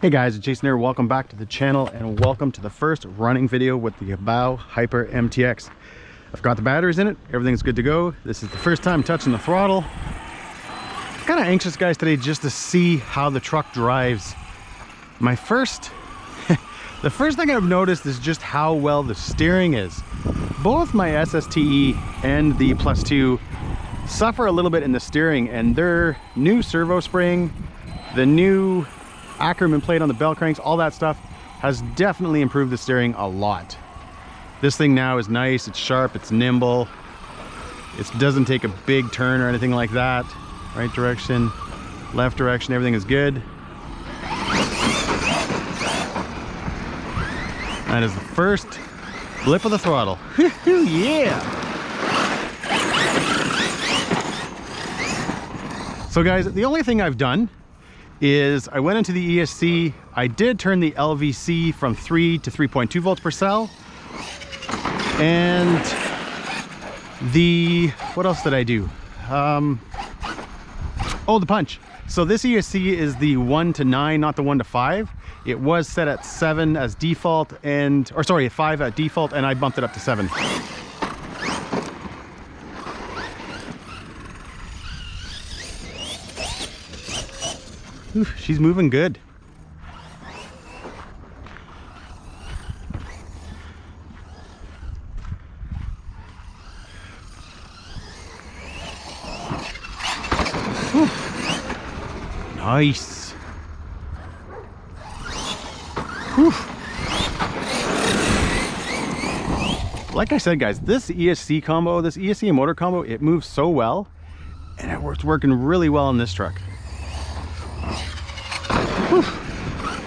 Hey guys, it's Jason here. Welcome back to the channel and welcome to the first running video with the Hobao Hyper MTX. I've got the batteries in it, everything's good to go. This is the first time touching the throttle. Kind of anxious, guys, today just to see how the truck drives. The first thing I've noticed is just how well the steering is. Both my SSTE and the Plus 2 suffer a little bit in the steering, and their new servo spring, the new Ackerman plate on the bell cranks, all that stuff has definitely improved the steering a lot. This thing now is nice, it's sharp, it's nimble. It doesn't take a big turn or anything like that. Right direction, left direction, everything is good. That is the first blip of the throttle. Yeah! So guys, the only thing I've done is I went into the ESC. I did turn the LVC from 3 to 3.2 volts per cell. And what else did I do? Oh, the punch. So this ESC is the 1 to 9, not the 1 to 5. It was set at 7 as default, or sorry, 5 at default, and I bumped it up to 7. Ooh, she's moving good. Ooh. Nice. Whew. Like I said, guys, this ESC combo, this ESC and motor combo, it moves so well, and it's working really well in this truck.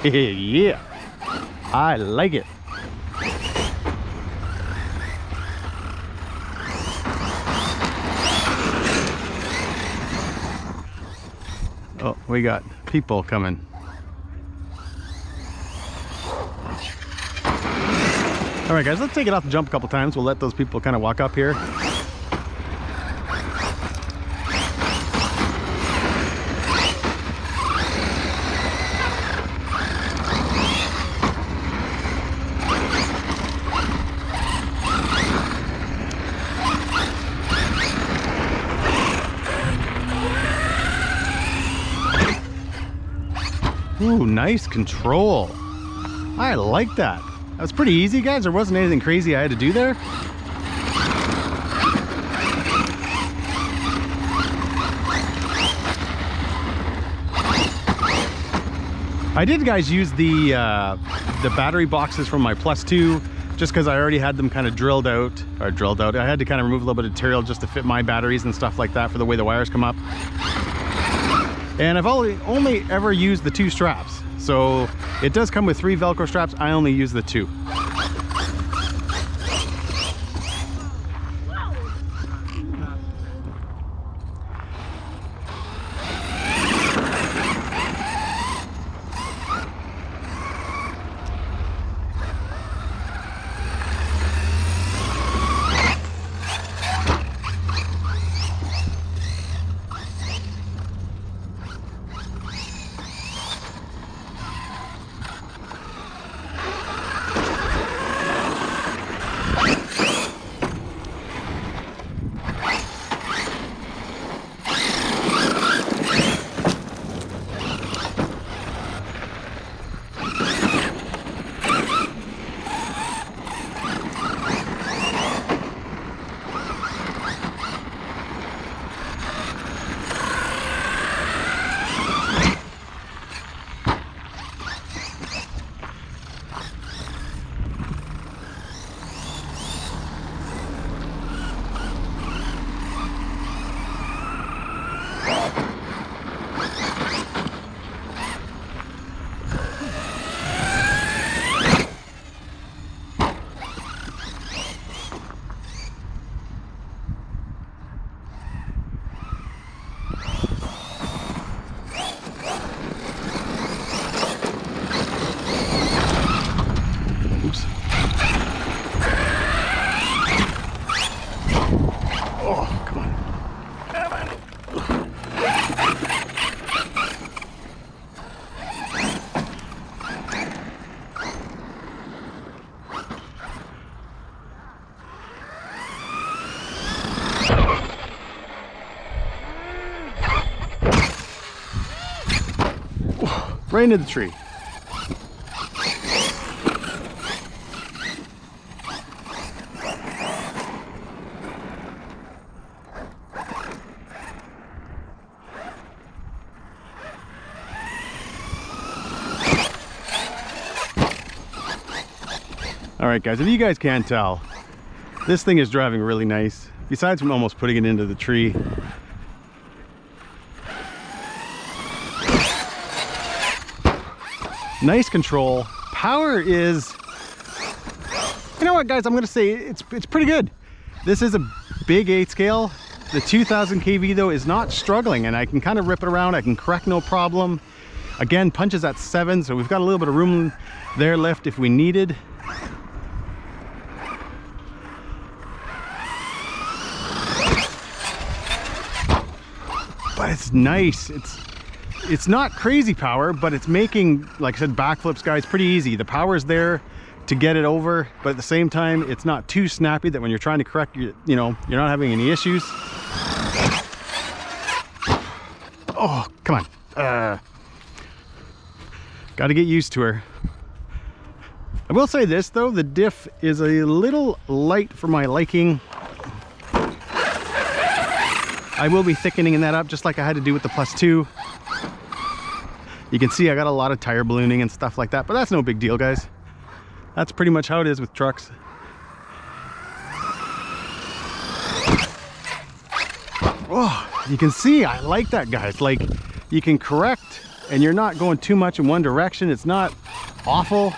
Yeah, I like it. Oh, we got people coming. All right, guys, let's take it off the jump a couple times. We'll let those people kind of walk up here. Ooh, nice control. I like that. That was pretty easy, guys. There wasn't anything crazy I had to do there. I did, guys, use the battery boxes from my Plus 2 just because I already had them kind of drilled out. I had to kind of remove a little bit of material just to fit my batteries and stuff like that for the way the wires come up. And I've only ever used the 2 straps. So it does come with 3 Velcro straps. I only use the 2. right into the tree. All right, guys, if you guys can't tell, this thing is driving really nice, besides from almost putting it into the tree. Nice control. Power is, you know what, guys, I'm gonna say it's pretty good. This is a big 8 scale. The 2000 kV though is not struggling, and I can kind of rip it around. I can correct no problem. Again, punches at 7, so we've got a little bit of room there left if we needed. But it's nice. It's not crazy power, but it's making, like I said, backflips, guys, pretty easy. The power's there to get it over, but at the same time, it's not too snappy that when you're trying to correct, you know, you're not having any issues. Oh, come on. Got to get used to her. I will say this though, the diff is a little light for my liking. I will be thickening that up just like I had to do with the +2. You can see I got a lot of tire ballooning and stuff like that, but that's no big deal, guys. That's pretty much how it is with trucks. Oh, you can see I like that, guys. Like, you can correct and you're not going too much in one direction. It's not awful.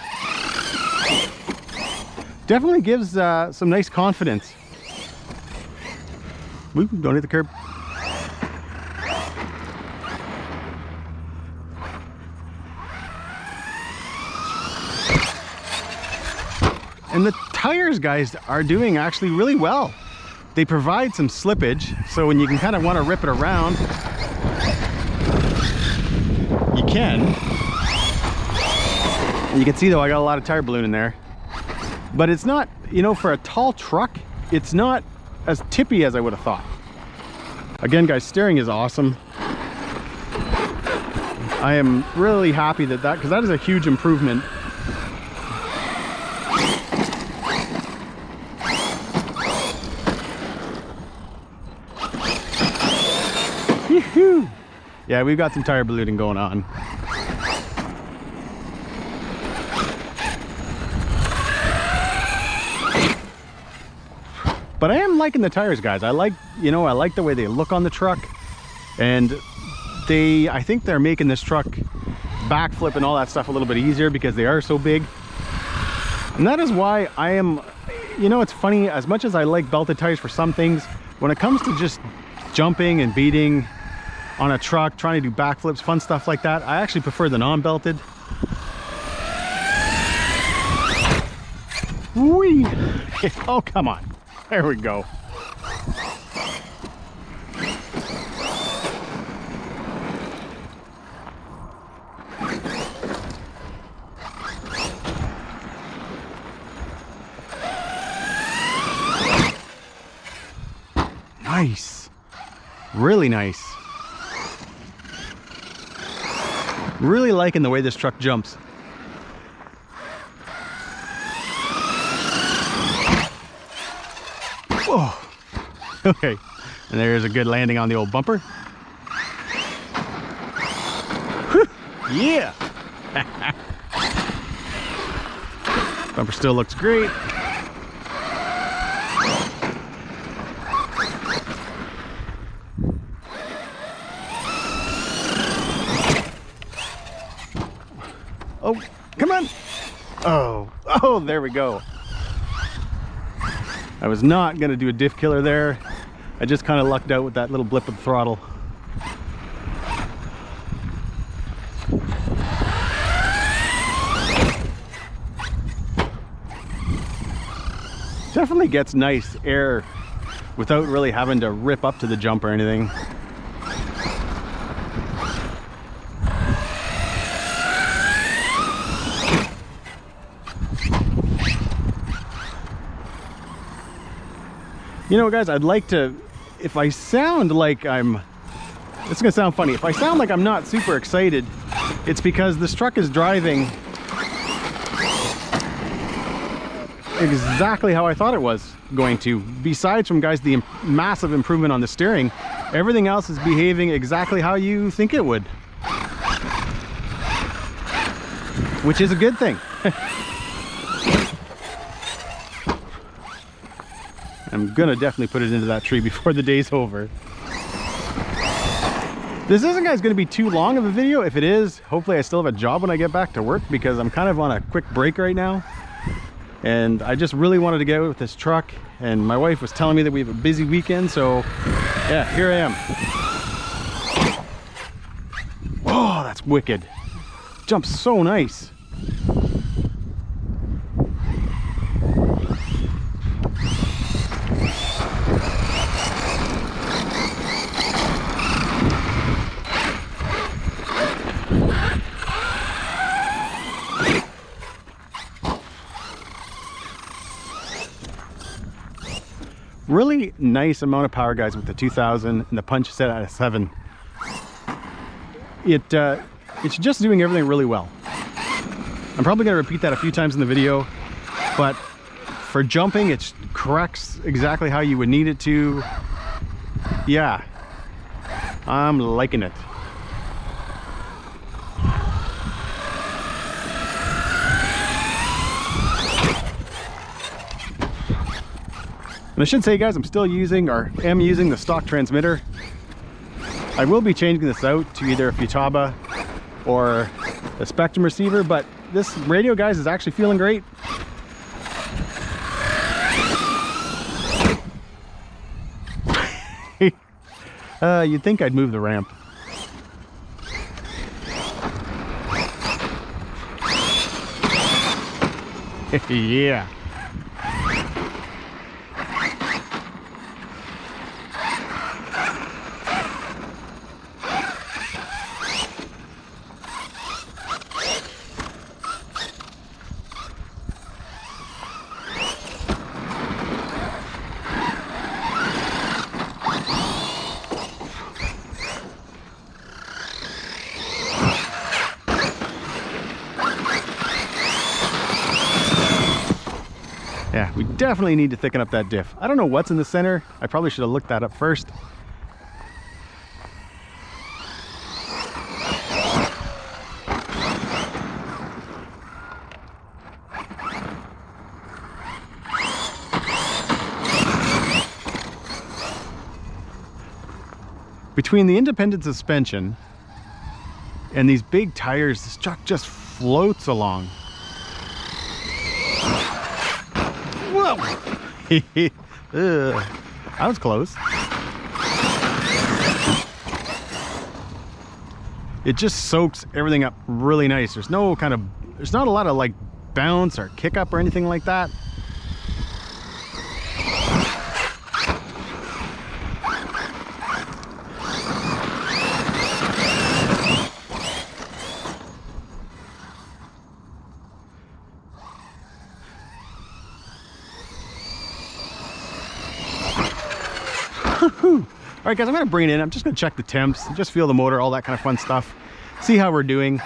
Definitely gives some nice confidence. Ooh, don't hit the curb. And the tires, guys, are doing actually really well. They provide some slippage, so when you can kind of want to rip it around, you can. And you can see though, I got a lot of tire balloon in there. But it's not, you know, for a tall truck, it's not as tippy as I would have thought. Again, guys, steering is awesome. I am really happy because that is a huge improvement. Yeah, we've got some tire ballooning going on. But I am liking the tires, guys. I like the way they look on the truck, and I think they're making this truck backflip and all that stuff a little bit easier because they are so big. And that is why I am, you know, it's funny, as much as I like belted tires for some things, when it comes to just jumping and beating on a truck, trying to do backflips, fun stuff like that, I actually prefer the non-belted. Whee! Oh, come on. There we go. Nice. Really nice. Really liking the way this truck jumps. Whoa. Okay. And there's a good landing on the old bumper. Whew. Yeah. Bumper still looks great. Oh, come on. Oh, there we go. I was not going to do a diff killer there. I just kind of lucked out with that little blip of the throttle. Definitely gets nice air without really having to rip up to the jump or anything. You know, guys, I'd like to, if I sound like it's gonna sound funny, if I sound like I'm not super excited, It's because this truck is driving exactly how I thought it was going to. Besides from, guys, the massive improvement on the steering, everything else is behaving exactly how you think it would, which is a good thing. I'm gonna definitely put it into that tree before the day's over. This isn't, guys, gonna be too long of a video. If it is, hopefully I still have a job when I get back to work, because I'm kind of on a quick break right now. And I just really wanted to get out with this truck, and my wife was telling me that we have a busy weekend, so yeah, here I am. Oh, that's wicked. Jumps so nice. Really nice amount of power, guys, with the 2000 and the punch set at a 7. It's just doing everything really well. I'm probably going to repeat that a few times in the video, but for jumping, it corrects exactly how you would need it to. Yeah, I'm liking it. And I should say, guys, I'm still using, or am using, the stock transmitter. I will be changing this out to either a Futaba or a Spectrum receiver, but this radio, guys, is actually feeling great. You'd think I'd move the ramp. Yeah. Yeah, we definitely need to thicken up that diff. I don't know what's in the center. I probably should have looked that up first. Between the independent suspension and these big tires, this truck just floats along. Whoa! That was close. It just soaks everything up really nice. There's not a lot of like bounce or kick up or anything like that. All right, guys, I'm gonna bring it in. I'm just gonna check the temps, just feel the motor, all that kind of fun stuff. See how we're doing.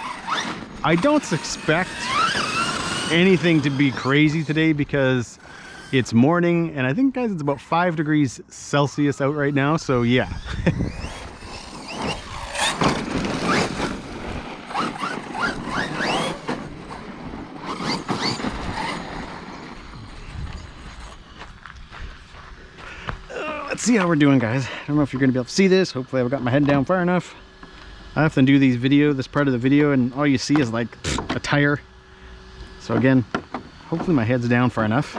I don't expect anything to be crazy today because it's morning, and I think, guys, it's about 5 degrees Celsius out right now, so yeah. Let's see how we're doing, guys. I don't know if you're going to be able to see this. Hopefully I've got my head down far enough. I often do this part of the video, and all you see is like a tire. So again, hopefully my head's down far enough.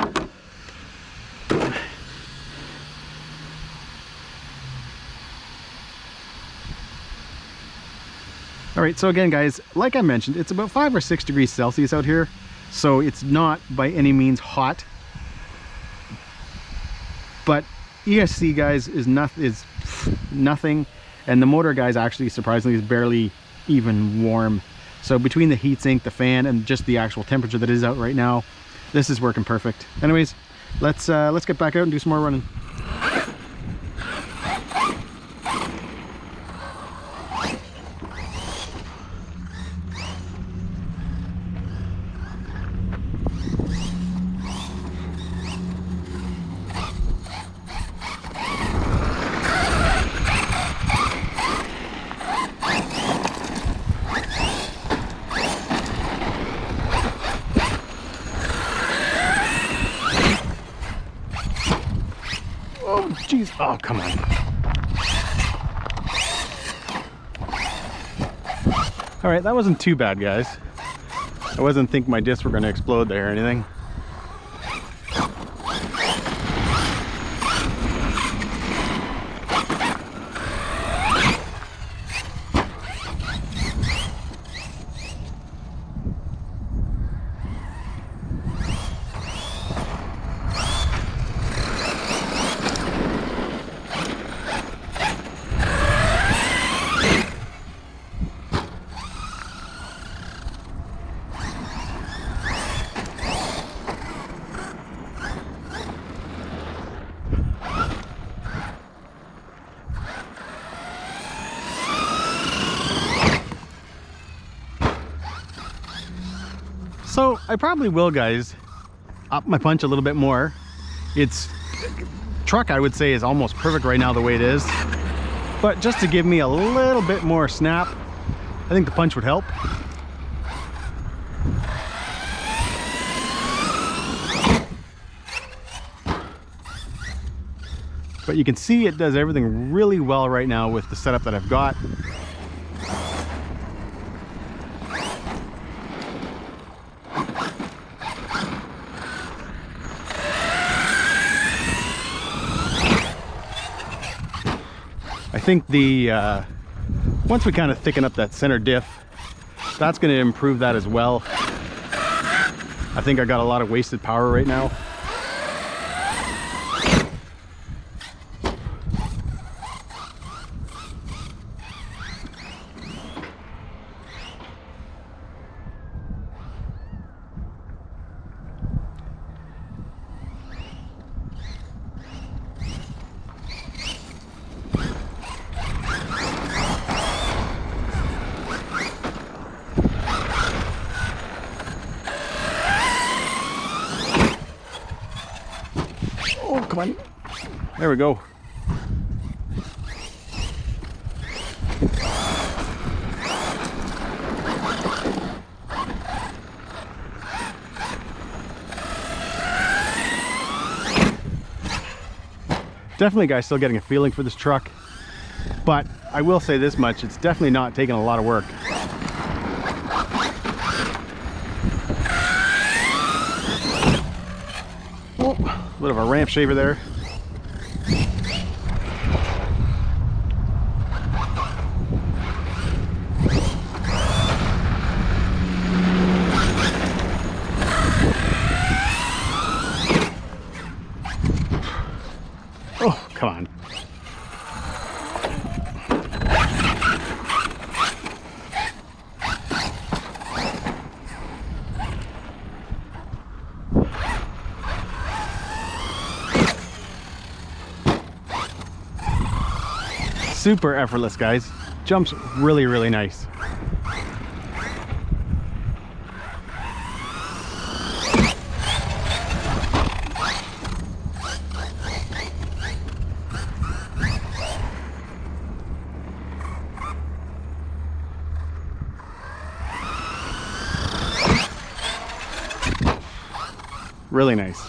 All right, so again, guys, like I mentioned, it's about 5 or 6 degrees Celsius out here. So it's not by any means hot. But ESC, guys, is nothing, and the motor, guys, actually surprisingly is barely even warm. So between the heatsink, the fan, and just the actual temperature that is out right now, this is working perfect. Anyways, let's get back out and do some more running. Jeez, oh, come on. All right, that wasn't too bad, guys. I wasn't thinking my discs were gonna explode there or anything. So I probably will, guys, up my punch a little bit more. It's truck, I would say, is almost perfect right now the way it is, but just to give me a little bit more snap, I think the punch would help. But you can see it does everything really well right now with the setup that I've got. I think once we kind of thicken up that center diff, that's going to improve that as well. I think I got a lot of wasted power right now. Oh, come on. There we go. Definitely, guys, still getting a feeling for this truck, but I will say this much, it's definitely not taking a lot of work. Oh, a bit of a ramp shaver there. Oh, come on. Super effortless, guys. Jumps really, really nice. Really nice.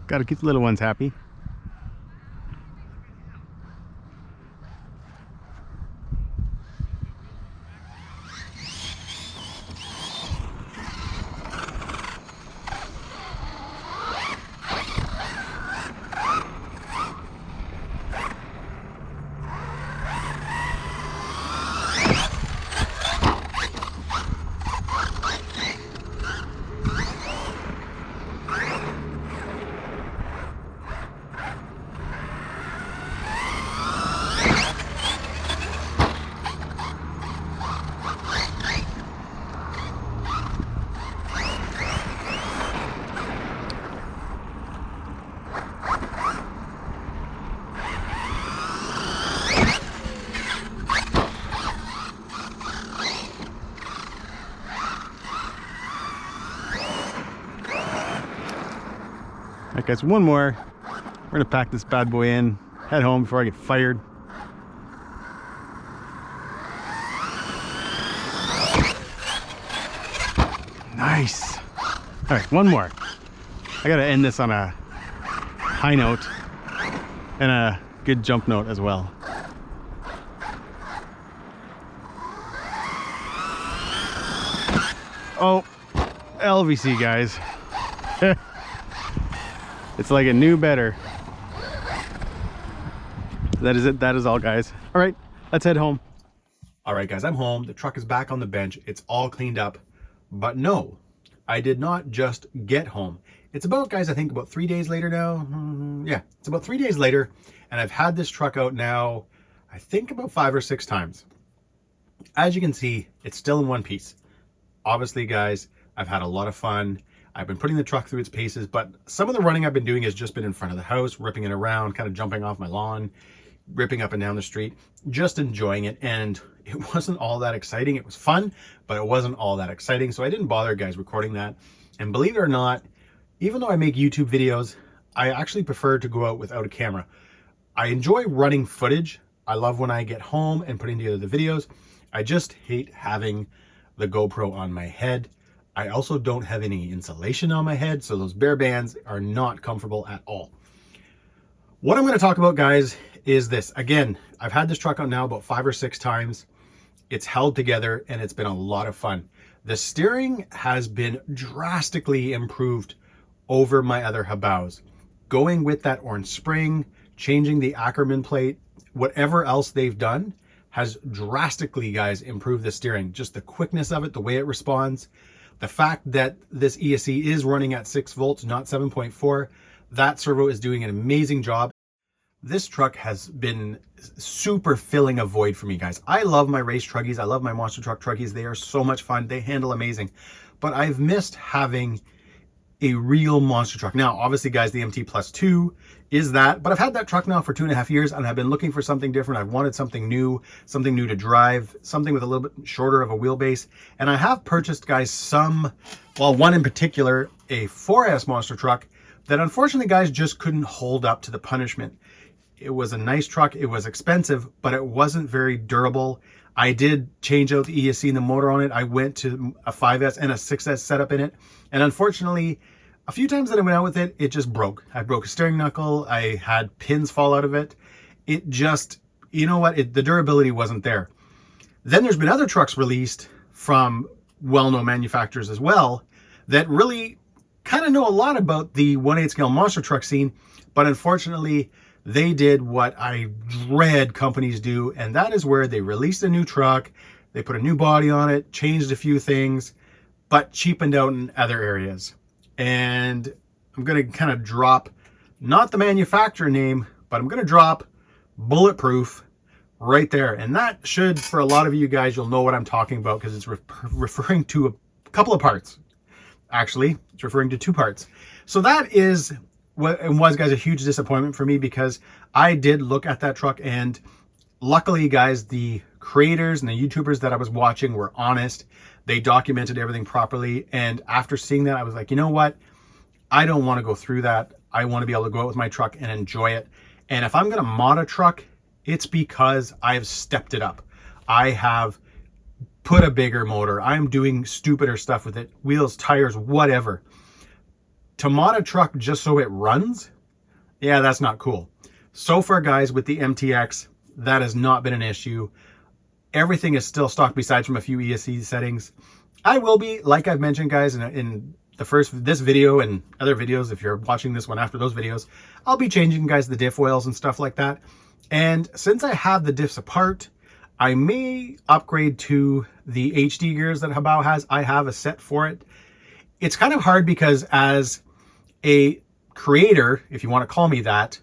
Got to keep the little ones happy. All right, guys, one more. We're gonna pack this bad boy in, head home before I get fired. Nice. All right, one more. I gotta end this on a high note and a good jump note as well. Oh, LVC, guys. It's like a new better. That is it. That is all, guys. All right, let's head home. All right, guys, I'm home. The truck is back on the bench. It's all cleaned up. But no, I did not just get home. It's about, guys, I think about 3 days later now. Yeah, it's about 3 days later. And I've had this truck out now, I think about 5 or 6 times. As you can see, it's still in one piece. Obviously, guys, I've had a lot of fun. I've been putting the truck through its paces, but some of the running I've been doing has just been in front of the house, ripping it around, kind of jumping off my lawn, ripping up and down the street, just enjoying it. And it wasn't all that exciting. It was fun, but it wasn't all that exciting. So I didn't bother, guys, recording that. And believe it or not, even though I make YouTube videos, I actually prefer to go out without a camera. I enjoy running footage. I love when I get home and putting together the videos. I just hate having the GoPro on my head. I also don't have any insulation on my head, so those bare bands are not comfortable at all. What I'm going to talk about, guys, is this. Again, I've had this truck out now about 5 or 6 times. It's held together and it's been a lot of fun. The steering has been drastically improved over my other Hobaos. Going with that orange spring, changing the Ackerman plate, whatever else they've done has drastically, guys, improved the steering. Just the quickness of it, the way it responds, the fact that this ESC is running at 6 volts, not 7.4, that servo is doing an amazing job. This truck has been super filling a void for me, guys. I love my race truckies. I love my monster truck truckies. They are so much fun. They handle amazing. But I've missed having a real monster truck. Now, obviously, guys, the MT+2 is that, but I've had that truck now for 2.5 years and I've been looking for something different. I've wanted something new to drive, something with a little bit shorter of a wheelbase. And I have purchased, guys, one in particular, a 4S monster truck that unfortunately, guys, just couldn't hold up to the punishment. It was a nice truck. It was expensive, but it wasn't very durable. I did change out the ESC and the motor on it. I went to a 5S and a 6S setup in it. And unfortunately, a few times that I went out with it, it just broke. I broke a steering knuckle. I had pins fall out of it. It just, you know what? The durability wasn't there. Then there's been other trucks released from well-known manufacturers as well that really kind of know a lot about the 1/8 scale monster truck scene. But unfortunately, they did what I dread companies do. And that is where they released a new truck. They put a new body on it, changed a few things, but cheapened out in other areas. And I'm going to kind of drop, not the manufacturer name, but I'm going to drop Bulletproof right there. And that should, for a lot of you guys, you'll know what I'm talking about because it's referring to a couple of parts. Actually, it's referring to 2 parts. So that is what it was, guys, a huge disappointment for me because I did look at that truck and luckily, guys, the creators and the YouTubers that I was watching were honest. They documented everything properly. And after seeing that, I was like, you know what? I don't want to go through that. I want to be able to go out with my truck and enjoy it. And if I'm going to mod a truck, it's because I've stepped it up. I have put a bigger motor. I'm doing stupider stuff with it. Wheels, tires, whatever. To mod a truck just so it runs, yeah, that's not cool. So far, guys, with the MTX, that has not been an issue. Everything is still stock besides from a few ESC settings. I will be, like I've mentioned, guys, in this video and other videos, if you're watching this one after those videos, I'll be changing, guys, the diff oils and stuff like that. And since I have the diffs apart, I may upgrade to the HD gears that Hobao has. I have a set for it. It's kind of hard because as a creator, if you want to call me that,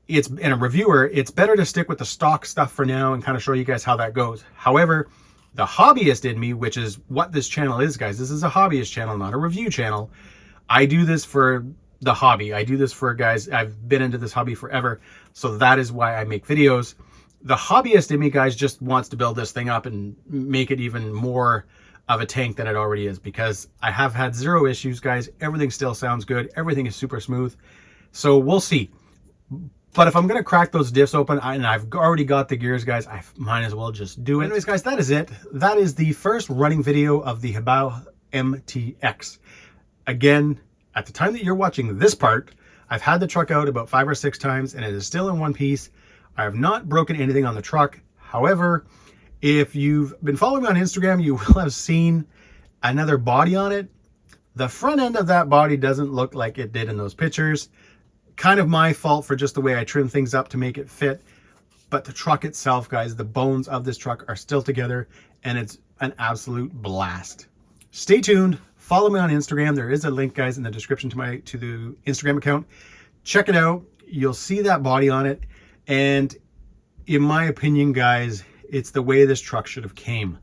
and a reviewer, it's better to stick with the stock stuff for now and kind of show you guys how that goes. However, the hobbyist in me, which is what this channel is, guys, this is a hobbyist channel, not a review channel. I do this for the hobby. I do this for, guys, I've been into this hobby forever. So that is why I make videos. The hobbyist in me, guys, just wants to build this thing up and make it even more of a tank than it already is, because I have had zero issues, guys. Everything still sounds good. Everything is super smooth. So we'll see. But if I'm going to crack those diffs open, and I've already got the gears, guys, I might as well just do it. Anyways, guys, that is it. That is the first running video of the Hobao MTX. Again, at the time that you're watching this part, I've had the truck out about 5 or 6 times, and it is still in one piece. I have not broken anything on the truck. However, if you've been following me on Instagram, you will have seen another body on it. The front end of that body doesn't look like it did in those pictures. Kind of my fault for just the way I trim things up to make it fit. But the truck itself, guys, the bones of this truck are still together, and it's an absolute blast. Stay tuned. Follow me on Instagram. There is a link, guys, in the description to the Instagram account. Check it out. You'll see that body on it. And in my opinion, guys, it's the way this truck should have came.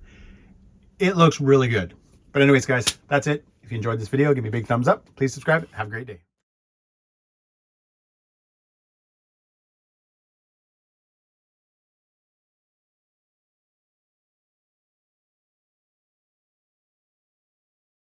It looks really good. But anyways, guys, that's it. If you enjoyed this video, give me a big thumbs up. Please subscribe. Have a great day.